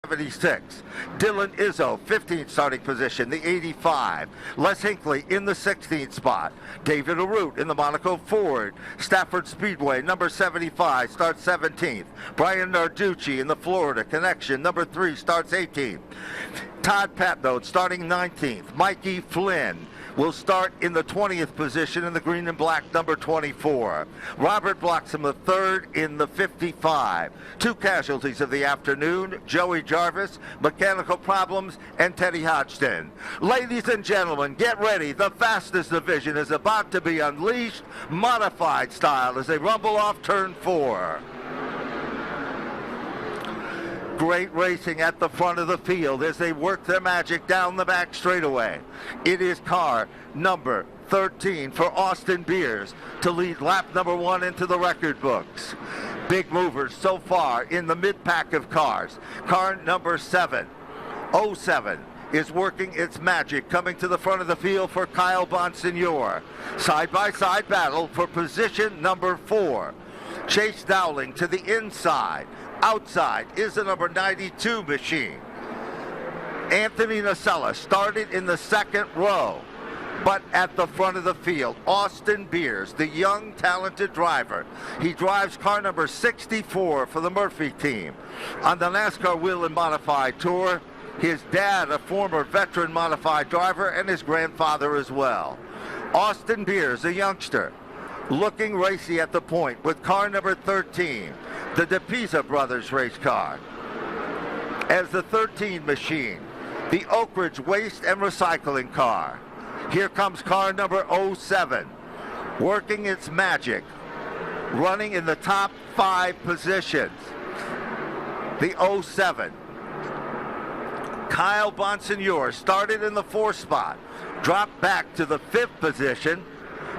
76. Dylan Izzo, 15th starting position, the 85. Les Hinckley in the 16th spot. David Arute in the Monaco Ford. Stafford Speedway, number 75, starts 17th. Brian Narducci in the Florida Connection, number 3, starts 18th. Todd Patnode starting 19th. Mikey Flynn will start in the 20th position in the green and black, number 24. Robert Bloxham the third in the 55. Two casualties of the afternoon, Joey Jarvis, mechanical problems, and Teddy Hodgson. Ladies and gentlemen, get ready. The fastest division is about to be unleashed, modified style, as they rumble off turn 4. Great racing at the front of the field as they work their magic down the back straightaway. It is car number 13 for Austin Beers to lead lap number 1 into the record books. Big movers so far in the mid-pack of cars. Car number 7, 07, is working its magic, coming to the front of the field for Kyle Bonsignor. Side-by-side battle for position number 4. Chase Dowling to the inside. Outside is the number 92 machine. Anthony Nacella started in the second row, but at the front of the field, Austin Beers, the young, talented driver. He drives car number 64 for the Murphy team. On the NASCAR Wheel and Modified Tour, his dad, a former veteran modified driver, and his grandfather as well. Austin Beers, a youngster, looking racy at the point with car number 13, the DePisa brothers race car. As the 13 machine, the Oak Ridge Waste and Recycling car. Here comes car number 07, working its magic, running in the top 5 positions. The 07. Kyle Bonsignor started in the 4th spot, dropped back to the 5th position.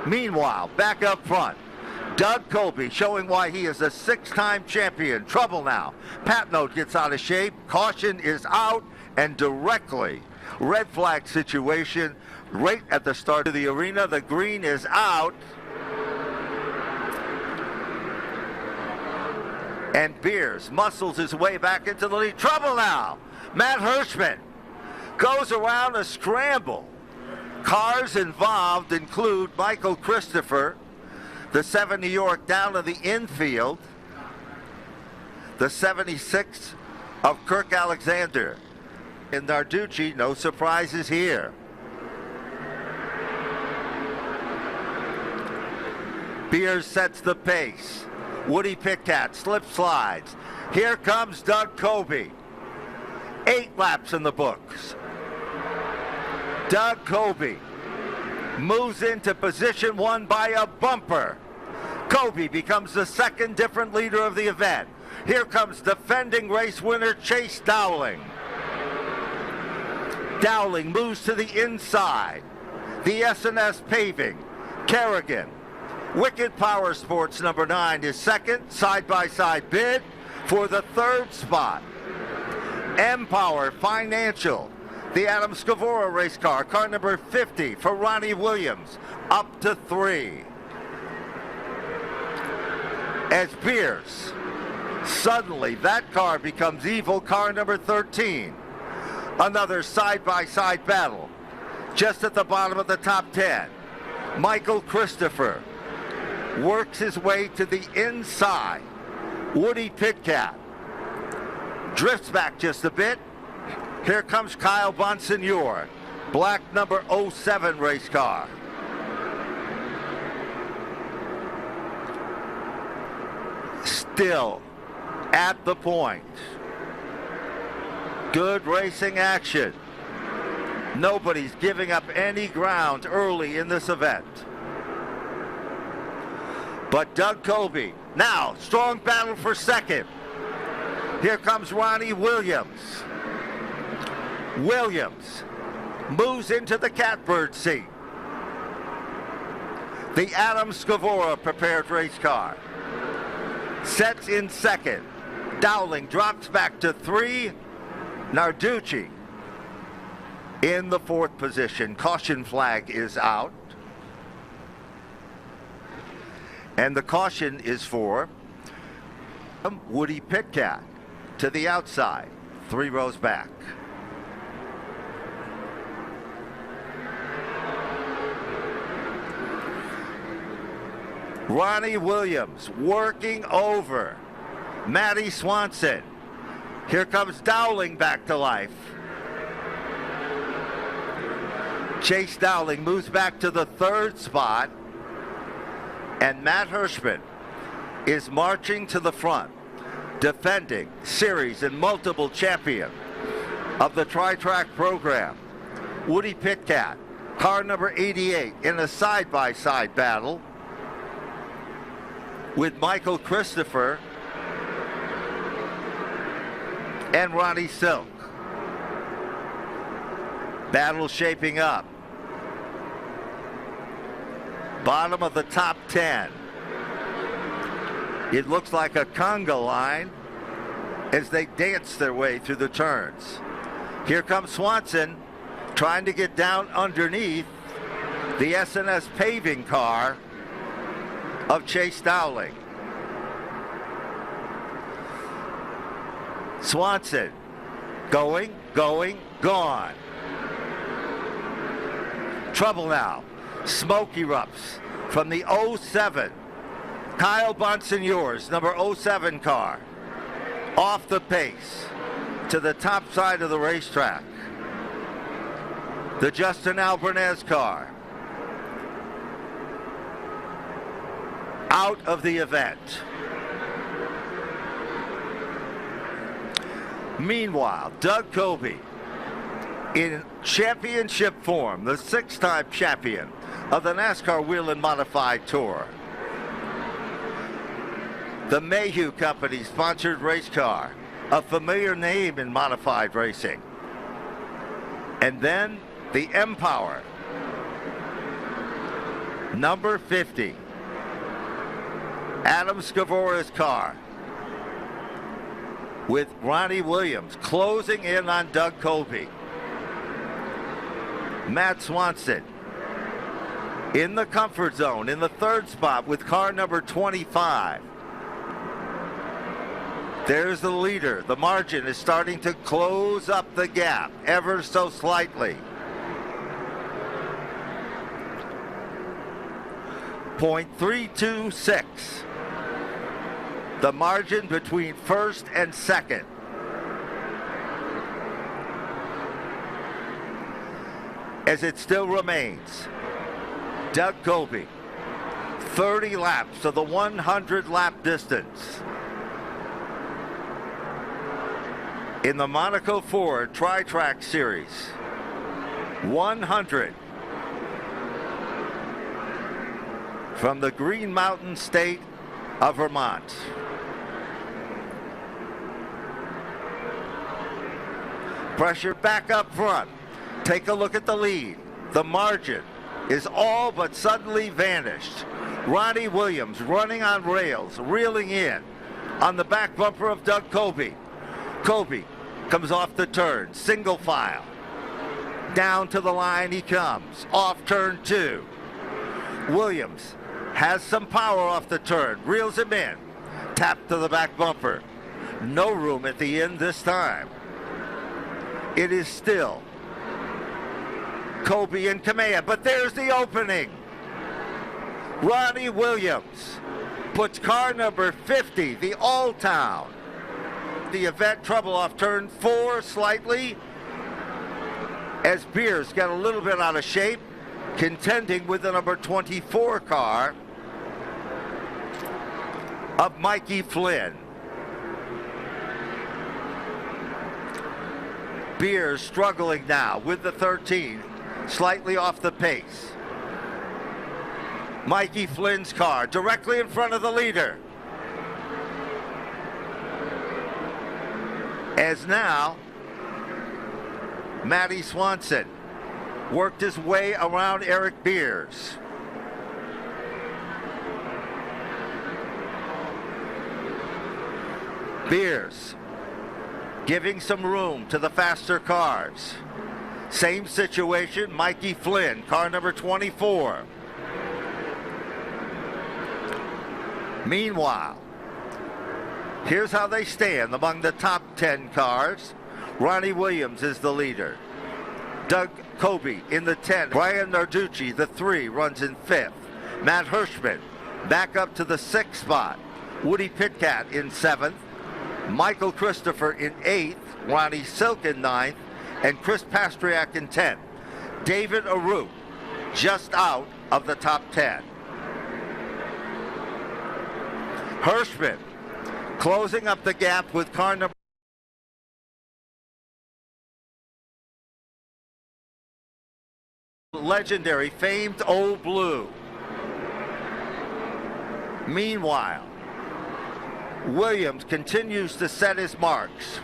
Meanwhile, back up front, Doug Colby showing why he is a 6-time champion. Trouble now. Patnode gets out of shape. Caution is out and directly. Red flag situation right at the start of the arena. The green is out. And Beers muscles his way back into the lead. Trouble now. Matt Hirschman goes around a scramble. Cars involved include Michael Christopher, the 7 New York down in the infield, the 76 of Kirk Alexander. And Narducci, no surprises here. Beers sets the pace. Woody Pitkat slip slides. Here comes Doug Colby. 8 laps in the books. Doug Colby moves into position 1 by a bumper. Colby becomes the second different leader of the event. Here comes defending race winner Chase Dowling. Dowling moves to the inside. The S&S Paving, Kerrigan. Wicked Power Sports number 9 is second, side-by-side bid for the 3rd spot. Empower Financial, the Adam Scavora race car, car number 50 for Ronnie Williams, up to 3. As Beers, suddenly that car becomes evil, car number 13. Another side-by-side battle, just at the bottom of the top 10. Michael Christopher works his way to the inside. Woody Pitkat drifts back just a bit. Here comes Kyle Bonsignor, black number 07 race car. Still at the point. Good racing action. Nobody's giving up any ground early in this event. But Doug Colby, now strong battle for second. Here comes Ronnie Williams. Williams moves into the catbird seat. The Adam Scavora prepared race car sets in second. Dowling drops back to 3. Narducci in the 4th position. Caution flag is out. And the caution is for Woody Pitkat to the outside. 3 rows back. Ronnie Williams working over Matty Swanson. Here comes Dowling back to life. Chase Dowling moves back to the 3rd spot. And Matt Hirschman is marching to the front, defending series and multiple champion of the Tri-Track program. Woody Pitkat, car number 88, in a side-by-side battle with Michael Christopher and Ronnie Silk. Battle shaping up. Bottom of the top 10. It looks like a conga line as they dance their way through the turns. Here comes Swanson trying to get down underneath the S&S paving car of Chase Dowling. Swanson going, gone. Trouble now. Smoke erupts from the 07. Kyle Bonsignore's number 07 car. Off the pace to the top side of the racetrack. The Justin Albernez car out of the event. Meanwhile, Doug Coby, in championship form, the 6-time champion of the NASCAR Wheel and Modified Tour. The Mayhew Company sponsored race car, a familiar name in modified racing. And then the M-Power, number 50, Adam Scavora's car, with Ronnie Williams closing in on Doug Coby. Matt Swanson in the comfort zone in the 3rd spot with car number 25. There's the leader. The margin is starting to close up the gap ever so slightly. .326. The margin between 1st and 2nd. As it still remains, Doug Coby, 30 laps of the 100-lap distance. In the Monaco Ford Tri-Track Series, 100 from the Green Mountain state of Vermont. Pressure back up front. Take a look at the lead. The margin is all but suddenly vanished. Ronnie Williams running on rails, reeling in on the back bumper of Doug Coby. Coby comes off the turn, single file. Down to the line he comes, off turn 2. Williams has some power off the turn, reels him in. Tap to the back bumper. No room at the end this time. It is still Coby and Kamea, but there's the opening. Ronnie Williams puts car number 50, the All-Town. The event trouble off turn 4 slightly as Beers got a little bit out of shape, contending with the number 24 car of Mikey Flynn. Beers struggling now with the 13, slightly off the pace. Mikey Flynn's car directly in front of the leader. As now, Matty Swanson worked his way around Eric Beers. Beers giving some room to the faster cars. Same situation, Mikey Flynn, car number 24. Meanwhile, here's how they stand among the top 10 cars. Ronnie Williams is the leader. Doug Kobe in the 10. Brian Narducci, the 3, runs in 5th. Matt Hirschman back up to the 6th spot. Woody Pitkat in 7th. Michael Christopher in 8th. Ronnie Silk in 9th. And Chris Pastriak in 10th. David Aru just out of the top 10. Hirschman closing up the gap with car number legendary, famed Old Blue. Meanwhile, Williams continues to set his marks.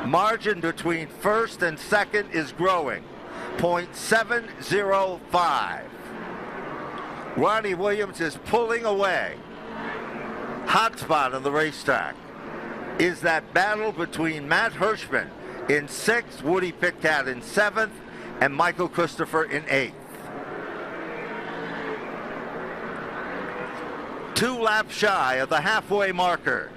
Margin between first and second is growing, 0.705. Ronnie Williams is pulling away. Hot spot on the racetrack is that battle between Matt Hirschman in 6th, Woody Pitkat in 7th, and Michael Christopher in 8th. 2 laps shy of the halfway marker.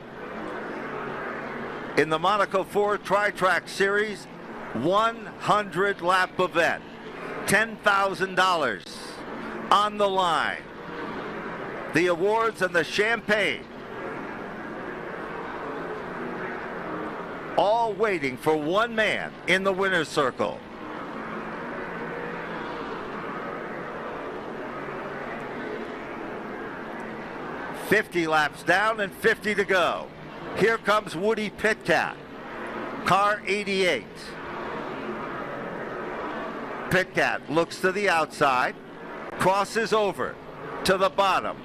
In the Monaco Ford Tri-Track Series 100 lap event, $10,000 on the line. The awards and the champagne all waiting for one man in the winner's circle. "50 laps down and 50 to go. Here comes Woody Pitkat, car 88. Pitkat looks to the outside, crosses over to the bottom.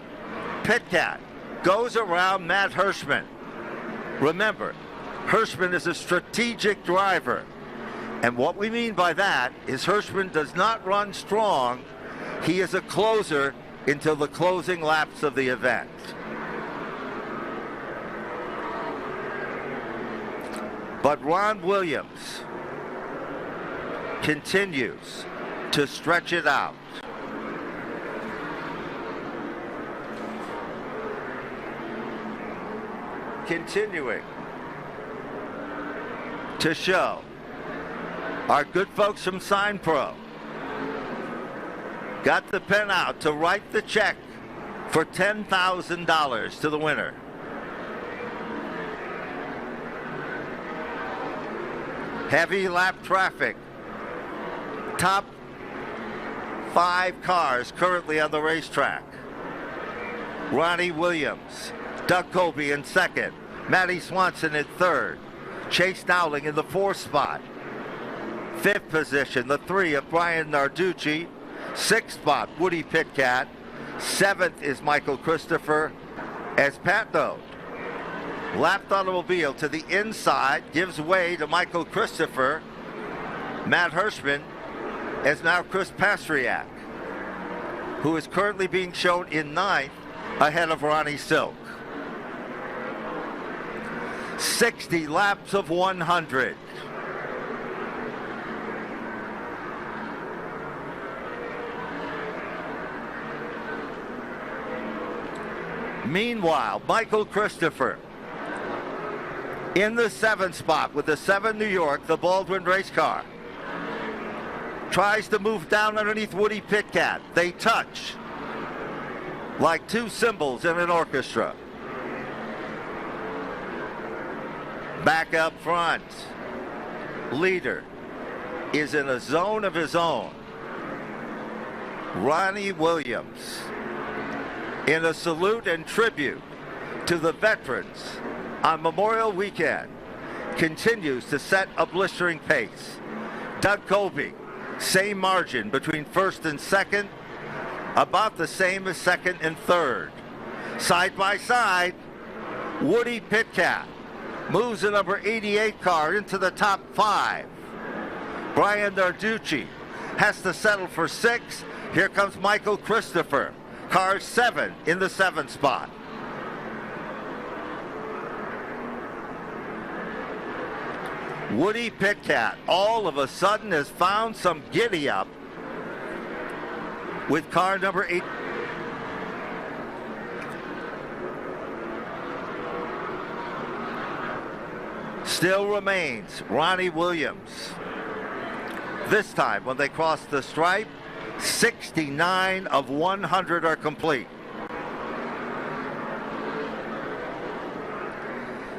Pitkat goes around Matt Hirschman. Remember, Hirschman is a strategic driver. And what we mean by that is Hirschman does not run strong. He is a closer until the closing laps of the event. But Ron Williams continues to stretch it out. Continuing to show our good folks from Sign Pro got the pen out to write the check for $10,000 to the winner. Heavy lap traffic. Top 5 cars currently on the racetrack. Ronnie Williams, Doug Kobe in 2nd, Matty Swanson in 3rd, Chase Dowling in the 4th spot. 5th position, the 3 of Brian Narducci. 6th spot, Woody Pitkat. 7th is Michael Christopher. As Pat noted, lapped automobile to the inside gives way to Michael Christopher. Matt Hirschman is now Chris Pastriak, who is currently being shown in 9th ahead of Ronnie Silk. 60 laps of 100. Meanwhile, Michael Christopher in the 7th spot with the 7 New York, the Baldwin race car. Tries to move down underneath Woody Pitkat. They touch like 2 cymbals in an orchestra. Back up front, leader is in a zone of his own. Ronnie Williams, in a salute and tribute to the veterans on Memorial Weekend, continues to set a blistering pace. Doug Kobe, same margin between 1st and 2nd, about the same as 2nd and 3rd. Side by side, Woody Pitkat moves the number 88 car into the top 5. Brian Narducci has to settle for 6. Here comes Michael Christopher, car 7 in the 7th spot. Woody Pitkat all of a sudden has found some giddy up with car number 8. still remains Ronnie Williams. This time, when they cross the stripe, 69 of 100 are complete.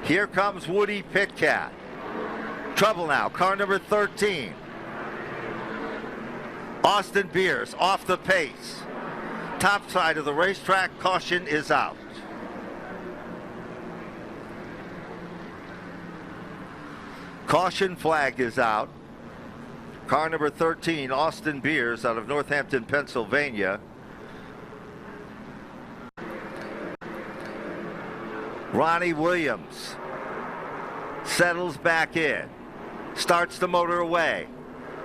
Here comes Woody Pitcat. Trouble now, car number 13. Austin Beers off the pace. Top side of the racetrack, caution is out. Caution flag is out. Car number 13, Austin Beers out of Northampton, Pennsylvania. Ronnie Williams settles back in, starts the motor away.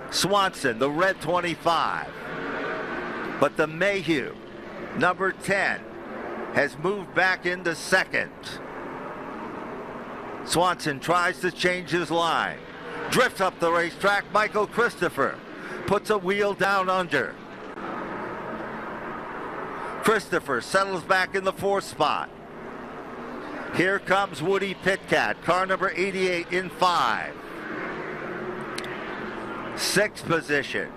Swanson, the red 25. But the Mayhew, number 10, has moved back into second. Swanson tries to change his line. Drifts up the racetrack. Michael Christopher puts a wheel down under. Christopher settles back in the 4th spot. Here comes Woody Pitcat, car number 88 in 5. 6th position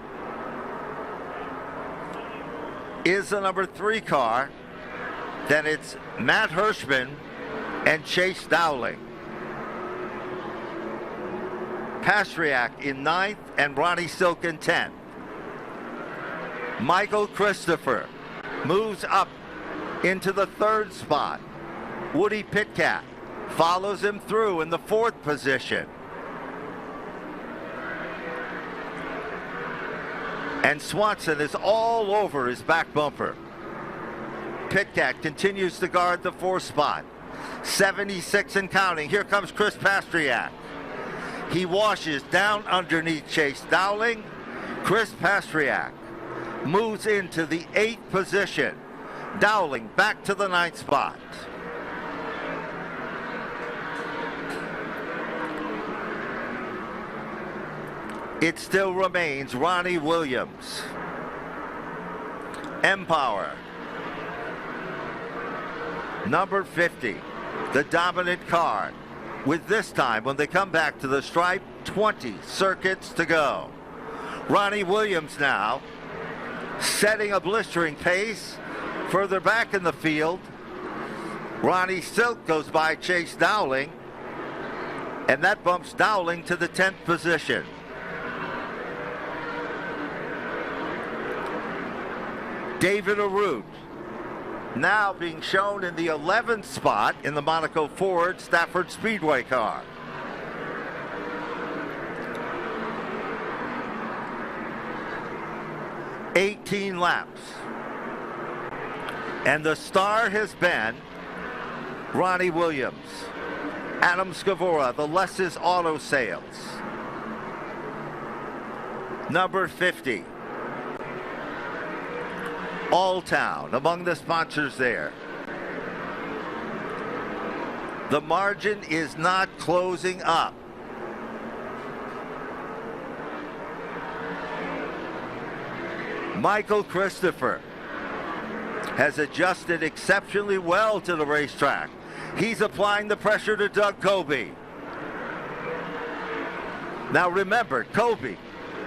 is the number 3 car. Then it's Matt Hirschman and Chase Dowling. Pastriak in 9th and Ronnie Silk in 10th. Michael Christopher moves up into the 3rd spot. Woody Pitcat follows him through in the 4th position. And Swanson is all over his back bumper. Pitcat continues to guard the 4th spot. 76 and counting. Here comes Chris Pastriak. He washes down underneath Chase Dowling. Chris Pastriak moves into the 8th position. Dowling back to the 9th spot. It still remains Ronnie Williams. Empower, number 50, the dominant car. With this time, when they come back to the stripe, 20 circuits to go. Ronnie Williams now setting a blistering pace further back in the field. Ronnie Silk goes by Chase Dowling, and that bumps Dowling to the 10th position. David Arute now being shown in the 11th spot in the Monaco Ford Stafford Speedway car. "18 laps. And the star has been Ronnie Williams. Adam Scavora, the Less's Auto Sales. Number 50. Alltown among the sponsors there. The margin is not closing up. Michael Christopher has adjusted exceptionally well to the racetrack. He's applying the pressure to Doug Coby. Now remember, Coby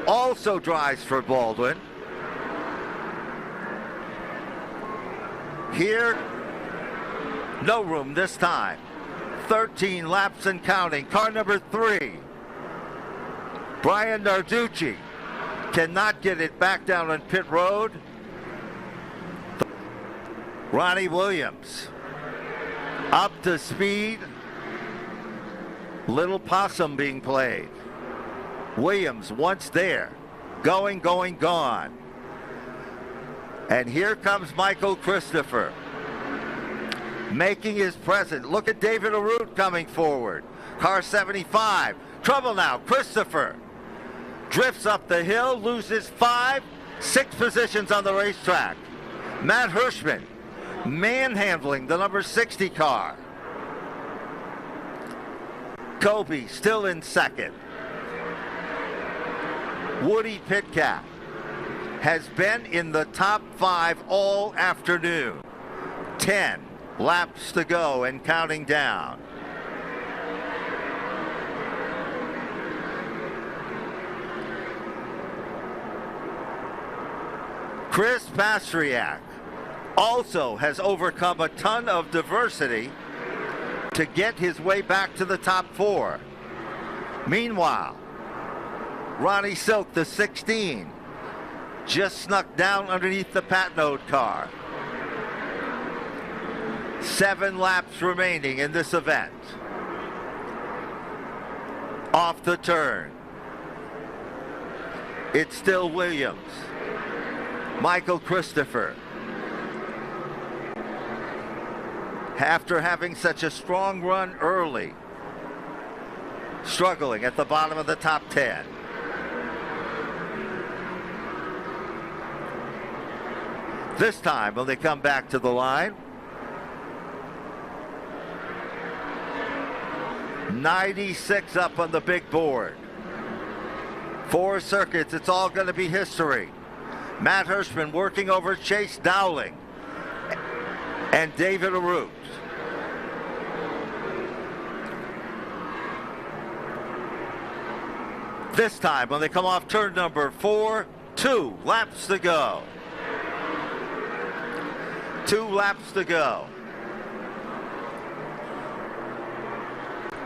also drives for Baldwin. Here, no room this time. 13 laps and counting. Car number 3. Brian Narducci cannot get it back down on pit road. Ronnie Williams up to speed. Little possum being played. Williams once there. Going, gone. And here comes Michael Christopher making his presence. Look at David Arute coming forward. Car 75. Trouble now. Christopher drifts up the hill, loses 6 positions on the racetrack. Matt Hirschman manhandling the number 60 car. Coby still in second. Woody Pitcat has been in the top 5 all afternoon. 10 laps to go and counting down. Chris Pastriak also has overcome a ton of diversity to get his way back to the top 4. Meanwhile, Ronnie Silk, the 16, just snuck down underneath the Patnode car. 7 laps remaining in this event. Off the turn. It's still Williams. Michael Christopher. After having such a strong run early, struggling at the bottom of the top 10. This time, when they come back to the line, 96 up on the big board. 4 circuits, it's all going to be history. Matt Hirschman working over Chase Dowling and David Arute. This time, when they come off turn number 4, 2 laps to go. 2 laps to go.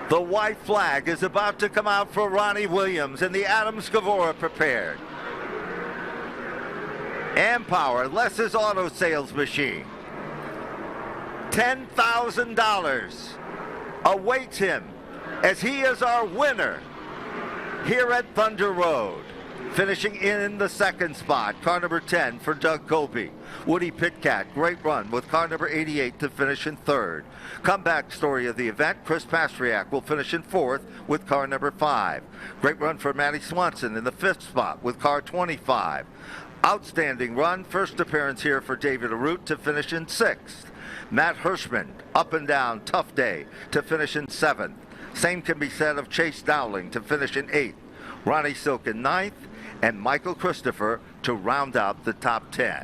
The white flag is about to come out for Ronnie Williams, and the Adam Scavora prepared. Ampower, Les's Auto Sales Machine. $10,000 awaits him as he is our winner here at Thunder Road. Finishing in the second spot, car number 10 for Doug Colby. Woody Pitcat, great run with car number 88 to finish in third. Comeback story of the event, Chris Pastriak will finish in fourth with car number 5. Great run for Matty Swanson in the 5th spot with car 25. Outstanding run, first appearance here for David Arute to finish in 6th. Matt Hirschman, up and down, tough day to finish in 7th. Same can be said of Chase Dowling to finish in 8th. Ronnie Silk in 9th, and Michael Christopher to round out the top 10.